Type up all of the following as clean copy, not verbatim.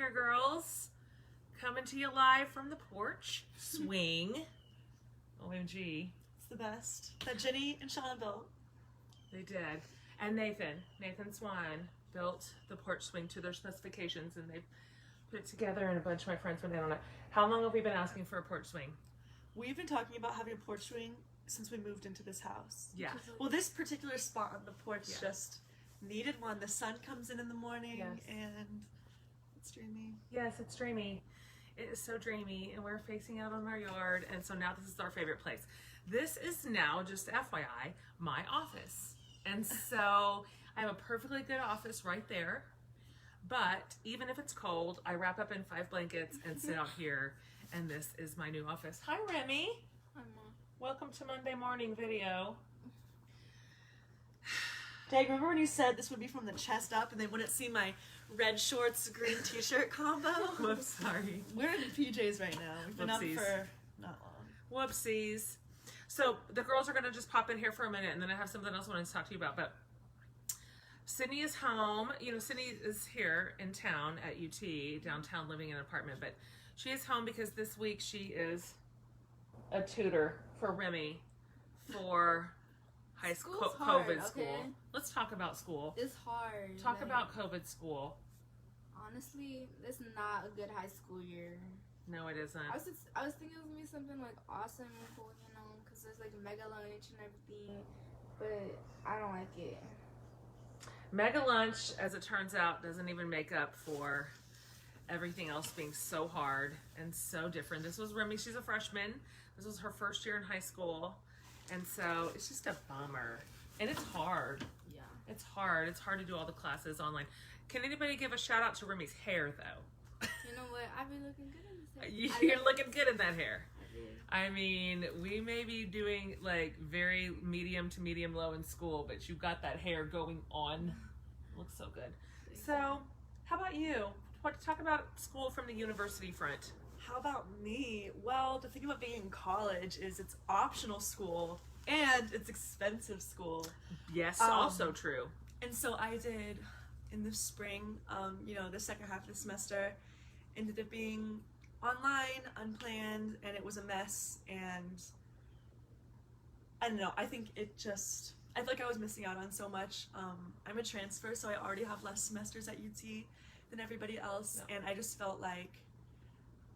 Swinger Girls, coming to you live from the porch. Swing. OMG. It's the best. That Jenny and Shauna built. They did. And Nathan Swan built the porch swing to their specifications, and they put it together, and a bunch of my friends went in on it. How long have we been asking for a porch swing? We've been talking about having a porch swing since we moved into this house. Yeah. Well, this particular spot on the porch just needed one. The sun comes in the morning, and it's dreamy. Yes, it's dreamy. It is so dreamy, and we're facing out on our yard, and so now this is our favorite place. This is now, just FYI, my office. And so I have a perfectly good office right there, but even if it's cold, I wrap up in 5 blankets and sit out here, and this is my new office. Hi, Remy. Hi, Mom. Welcome to Monday morning video. Dag, remember when you said this would be from the chest up and they wouldn't see my red shorts, green t-shirt combo? Whoops, sorry. We're in PJs right now. We've been Whoopsies. up for not long. Whoopsies. So the girls are going to just pop in here for a minute, and then I have something else I want to talk to you about. But Sydney is home. You know, Sydney is here in town at UT, downtown, living in an apartment. But she is home because this week she is a tutor for Remy for high school, School's hard, COVID school. okay? Let's talk about school. It's hard. Talk like, about COVID school. Honestly, it's not a good high school year. No, it isn't. I was thinking it was gonna be something like awesome and cool, you know, because there's like mega lunch and everything, but I don't like it. Mega lunch, as it turns out, doesn't even make up for everything else being so hard and so different. This was Remy. She's a freshman. This was her first year in high school. And so it's just a bummer. And it's hard. Yeah. It's hard. It's hard to do all the classes online. Can anybody give a shout out to Remy's hair, though? You know what? I've been looking good in this hair. You're looking good in that hair. I did. I mean, we may be doing like very medium to medium low in school, but you got that hair going on. Looks so good. So, how about you? Talk about school from the university front. How about me? Well, the thing about being in college is it's optional school and it's expensive school. Yes, also true. And so I did in the spring, you know, the second half of the semester, ended up being online, unplanned, and it was a mess. And I don't know, I think it just, I feel like I was missing out on so much. I'm a transfer, so I already have less semesters at UT than everybody else. Yeah. And I just felt like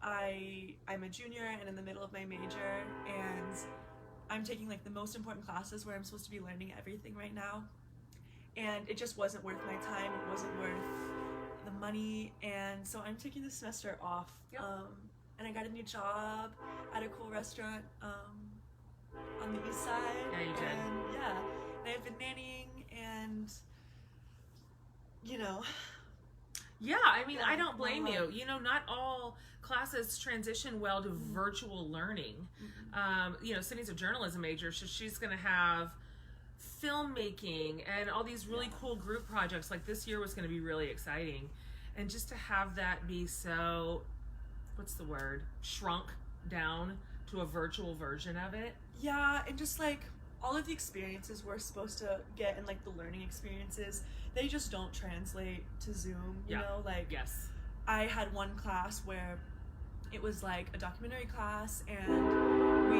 I'm a junior and in the middle of my major, and I'm taking like the most important classes where I'm supposed to be learning everything right now, and it just wasn't worth my time. It wasn't worth the money, and so I'm taking the semester off. Yep. And I got a new job at a cool restaurant on the east side. Yeah, you did. And yeah, and I've been nannying, and you know. Yeah, I mean, Yeah, I don't blame well, you. You know, not all classes transition well to virtual learning. You know, Sydney's a journalism major, so she's going to have filmmaking and all these really cool group projects. Like this year was going to be really exciting. And just to have that be so, what's the word, shrunk down to a virtual version of it. Yeah, and just like all of the experiences we're supposed to get and like the learning experiences, they just don't translate to Zoom, you know? Like, yes. I had one class where it was like a documentary class, and we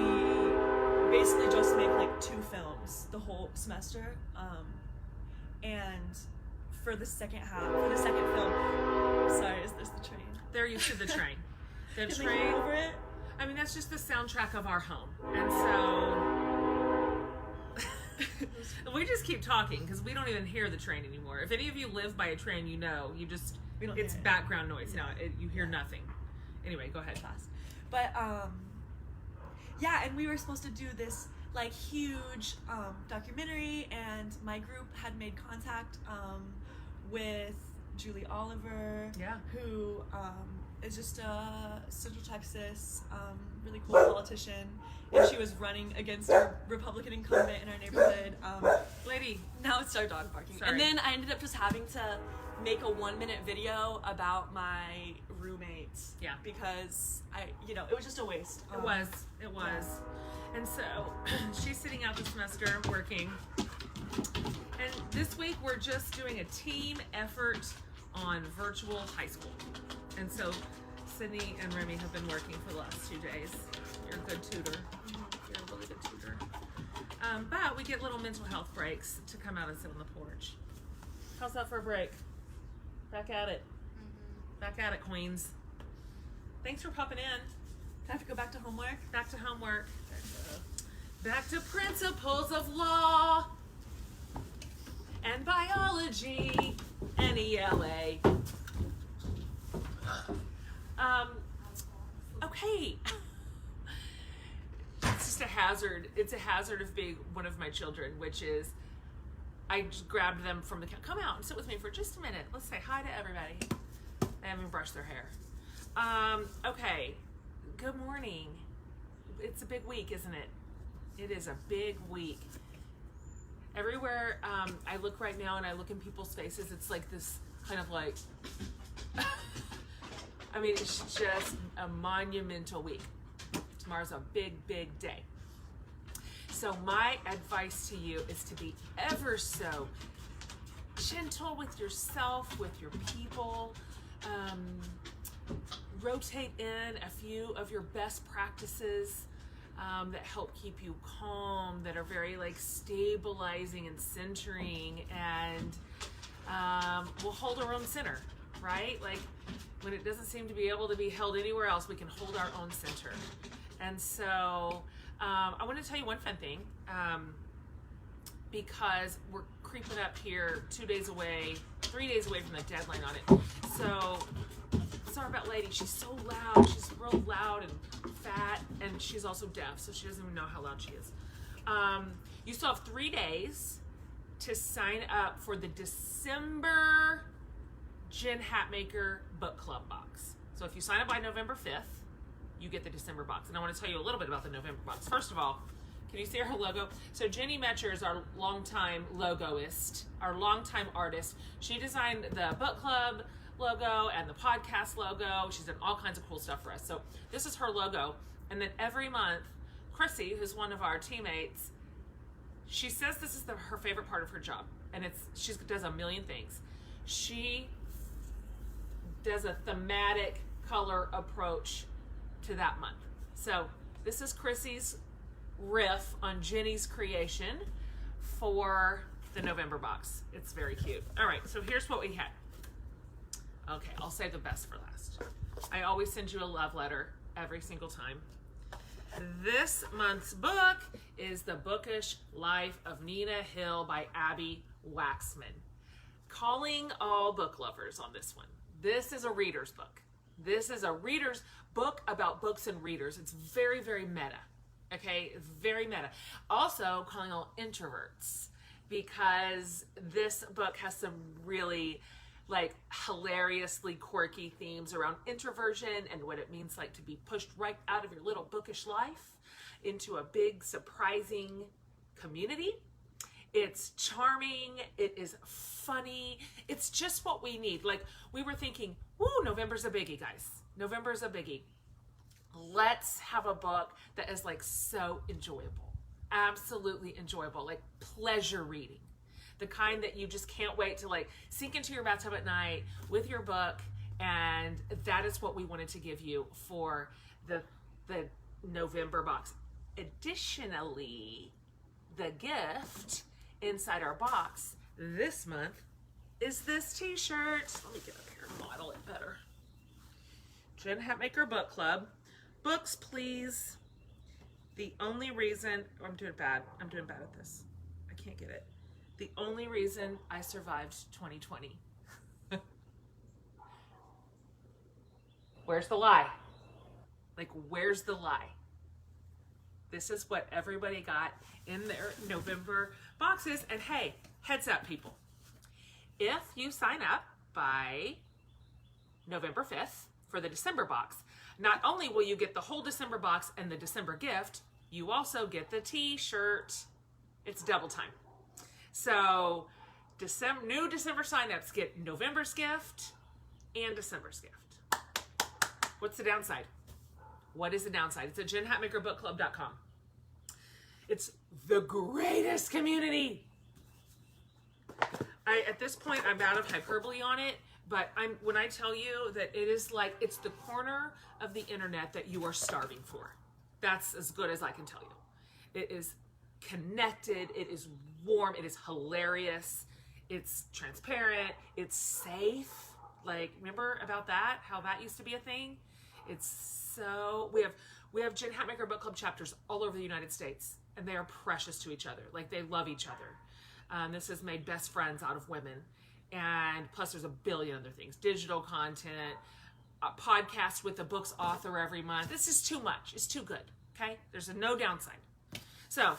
basically just make like 2 films the whole semester. And for the second film, sorry, is this the train? They're used to the train. The Can they train, get over it? I mean, that's just the soundtrack of our home. And so we just keep talking because we don't even hear the train anymore. If any of you live by a train, you know, We don't it's hear it. background noise. No, you hear nothing. Anyway, go ahead. Class. But yeah, and we were supposed to do this like huge documentary, and my group had made contact with Julie Oliver, who is just a Central Texas really cool politician, and she was running against a Republican incumbent in our neighborhood. Lady, now it's our dog barking. Sorry. And then I ended up just having to make a 1-minute video about my roommates. Yeah. Because it was just a waste. it was. And so she's sitting out the semester working. And this week we're just doing a team effort on virtual high school. And so Sydney and Remy have been working for the last 2 days. You're a good tutor. You're a really good tutor. But we get little mental health breaks to come out and sit on the porch. How's that for a break? Back at it. Back at it, queens. Thanks for popping in. I have to go back to homework. Back to homework. Back to principles of law and biology and ELA. Okay. It's just a hazard. It's a hazard of being one of my children, which is I just grabbed them from the come out and sit with me for just a minute. Let's say hi to everybody. They haven't brushed their hair. Okay. Good morning. It's a big week, isn't it? It is a big week. Everywhere I look right now and I look in people's faces, it's like this kind of like, I mean, it's just a monumental week. Tomorrow's a big, big day. So my advice to you is to be ever so gentle with yourself, with your people. Rotate in a few of your best practices that help keep you calm, that are very like stabilizing and centering, and we'll hold our own center, right? Like when it doesn't seem to be able to be held anywhere else, we can hold our own center. And so I want to tell you one fun thing, because we're creeping up here 2 days away, 3 days away from the deadline on it. So sorry about Lady, she's so loud, she's real loud and fat, and she's also deaf, so she doesn't even know how loud she is. You still have 3 days to sign up for the December Jen Hatmaker Book Club box. So if you sign up by November 5th, you get the December box. And I want to tell you a little bit about the November box. First of all, can you see her logo? So Jenny Metcher is our longtime logoist, our longtime artist. She designed the book club logo and the podcast logo. She's done all kinds of cool stuff for us. So this is her logo. And then every month, Chrissy, who's one of our teammates, she says this is her favorite part of her job. And she does a million things. She does a thematic color approach to that month. So this is Chrissy's riff on Jenny's creation for the November box. It's very cute. All right, so here's what we had. Okay, I'll save the best for last. I always send you a love letter every single time. This month's book is The Bookish Life of Nina Hill by Abby Waxman. Calling all book lovers on this one. This is a reader's book. This is a reader's book about books and readers. It's very, very meta. Okay, it's very meta. Also, calling all introverts, because this book has some really like hilariously quirky themes around introversion and what it means like to be pushed right out of your little bookish life into a big surprising community. It's charming, it is funny, it's just what we need. Like we were thinking, woo, November's a biggie, guys. November's a biggie. Let's have a book that is like so enjoyable, absolutely enjoyable, like pleasure reading. The kind that you just can't wait to like sink into your bathtub at night with your book. And that is what we wanted to give you for the November box. Additionally, the gift inside our box this month is this t-shirt. Let me get up here and model it better. Jen Hatmaker Book Club. Books, please. The only reason, I'm doing bad at this. I can't get it. The only reason I survived 2020. Where's the lie? Like, where's the lie? This is what everybody got in their November boxes. And hey, heads up, people. If you sign up by November 5th for the December box, not only will you get the whole December box and the December gift, you also get the t-shirt. It's double time. So new December signups get November's gift and December's gift. What's the downside? What is the downside? It's at jenhatmakerbookclub.com. It's the greatest community. At this point, I'm out of hyperbole on it, But when I tell you that it is like, it's the corner of the internet that you are starving for. That's as good as I can tell you. It is connected, it is warm, it is hilarious, it's transparent, it's safe. Like, remember about that? How that used to be a thing? It's so, we have Jen Hatmaker Book Club chapters all over the United States, and they are precious to each other. Like, they love each other. This has made best friends out of women. And plus there's a billion other things, digital content, a podcast with the book's author every month. This is too much. It's too good. Okay. There's no downside. So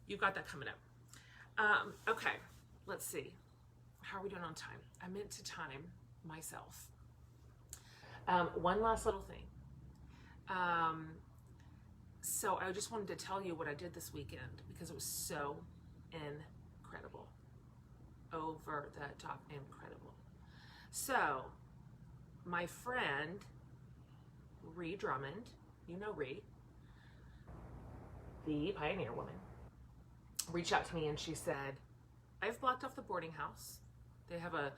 you've got that coming up. Okay. Let's see. How are we doing on time? I meant to time myself. One last little thing. So I just wanted to tell you what I did this weekend because it was so incredible. Over the top incredible. So my friend Ree Drummond, you know Ree, the pioneer woman, reached out to me and she said, I've blocked off the boarding house. They have a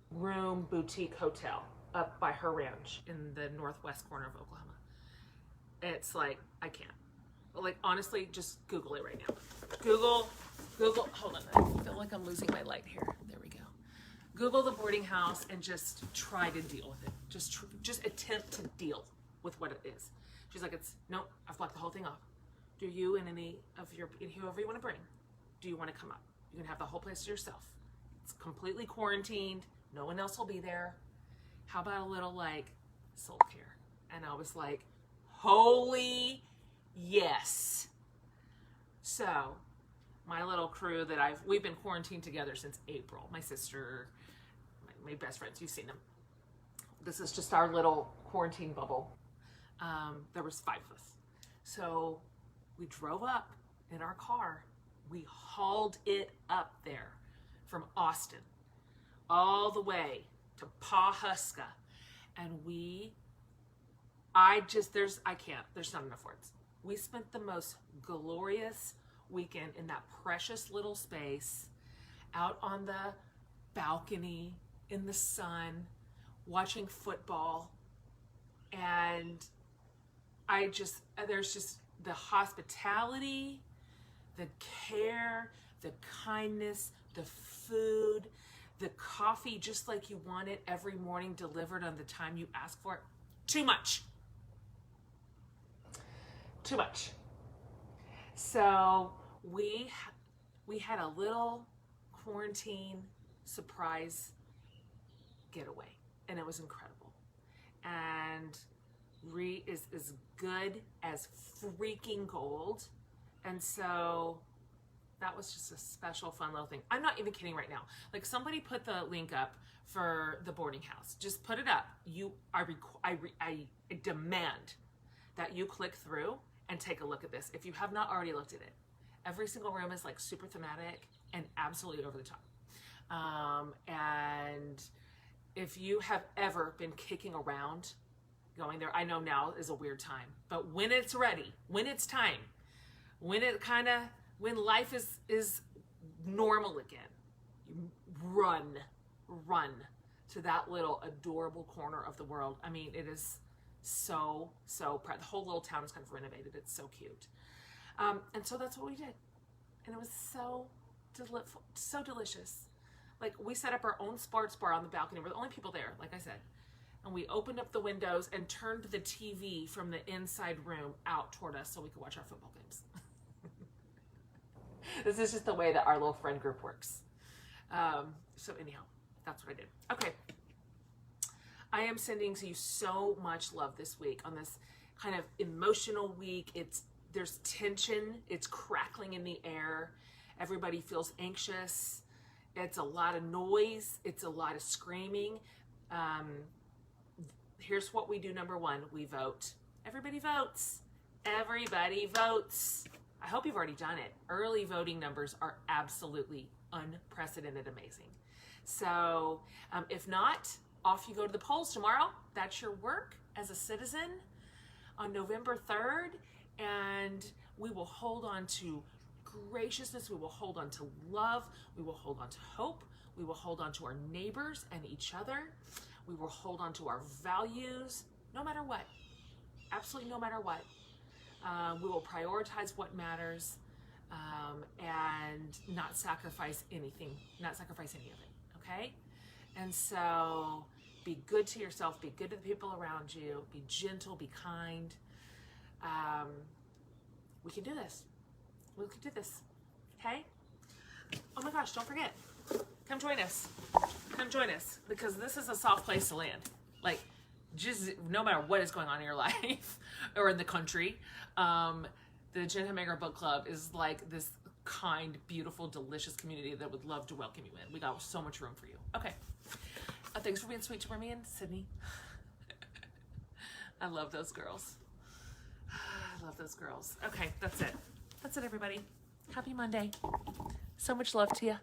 8-room boutique hotel up by her ranch in the northwest corner of Oklahoma. It's like, I can't. Like, honestly, just Google it right now. Google, hold on, I feel like I'm losing my light here. There we go. Google the boarding house and just try to deal with it. Just attempt to deal with what it is. She's like, nope, I've blocked the whole thing off. Do you and any of whoever you want to bring, do you want to come up? You can have the whole place to yourself. It's completely quarantined. No one else will be there. How about a little, like, soul care? And I was like, holy yes. So my little crew that we've been quarantined together since April. My sister, my best friends, you've seen them. This is just our little quarantine bubble. There was 5 of us. So we drove up in our car. We hauled it up there from Austin all the way to Pawhuska. And there's not enough words. We spent the most glorious weekend in that precious little space, out on the balcony, in the sun, watching football. And there's just the hospitality, the care, the kindness, the food, the coffee just like you want it every morning delivered on the time you ask for it. Too much. Too much. So we had a little quarantine surprise getaway, and it was incredible. And Ree is as good as freaking gold. And so that was just a special, fun little thing. I'm not even kidding right now. Like, somebody put the link up for the boarding house. Just put it up. I demand that you click through and take a look at this if you have not already looked at it. Every single room is like super thematic and absolutely over the top. And if you have ever been kicking around going there, I know now is a weird time, but when it's ready, when it's time, when life is normal again, you run to that little adorable corner of the world. I mean, it is so proud. The whole little town is kind of renovated. It's so cute. And so that's what we did. And it was so delicious. Like, we set up our own sports bar on the balcony. We're the only people there, like I said. And we opened up the windows and turned the TV from the inside room out toward us so we could watch our football games. This is just the way that our little friend group works. So anyhow, that's what I did. Okay. I am sending to you so much love this week on this kind of emotional week. There's tension. It's crackling in the air. Everybody feels anxious. It's a lot of noise. It's a lot of screaming. Here's what we do. Number 1, we vote. Everybody votes. Everybody votes. I hope you've already done it. Early voting numbers are absolutely unprecedented amazing. So if not, off you go to the polls tomorrow. That's your work as a citizen on November 3rd. And we will hold on to graciousness. We will hold on to love. We will hold on to hope. We will hold on to our neighbors and each other. We will hold on to our values, no matter what. Absolutely no matter what. We will prioritize what matters, and not sacrifice anything, not sacrifice any of it, okay? And so be good to yourself, be good to the people around you, be gentle, be kind. We can do this. We can do this, okay? Oh my gosh, don't forget, come join us. Come join us, because this is a soft place to land. Like, just no matter what is going on in your life or in the country, the Jen Hamager Book Club is like this kind, beautiful, delicious community that would love to welcome you in. We got so much room for you. Okay. Thanks for being sweet to Remy and Sydney. I love those girls. I love those girls. Okay, that's it. That's it, everybody. Happy Monday. So much love to you.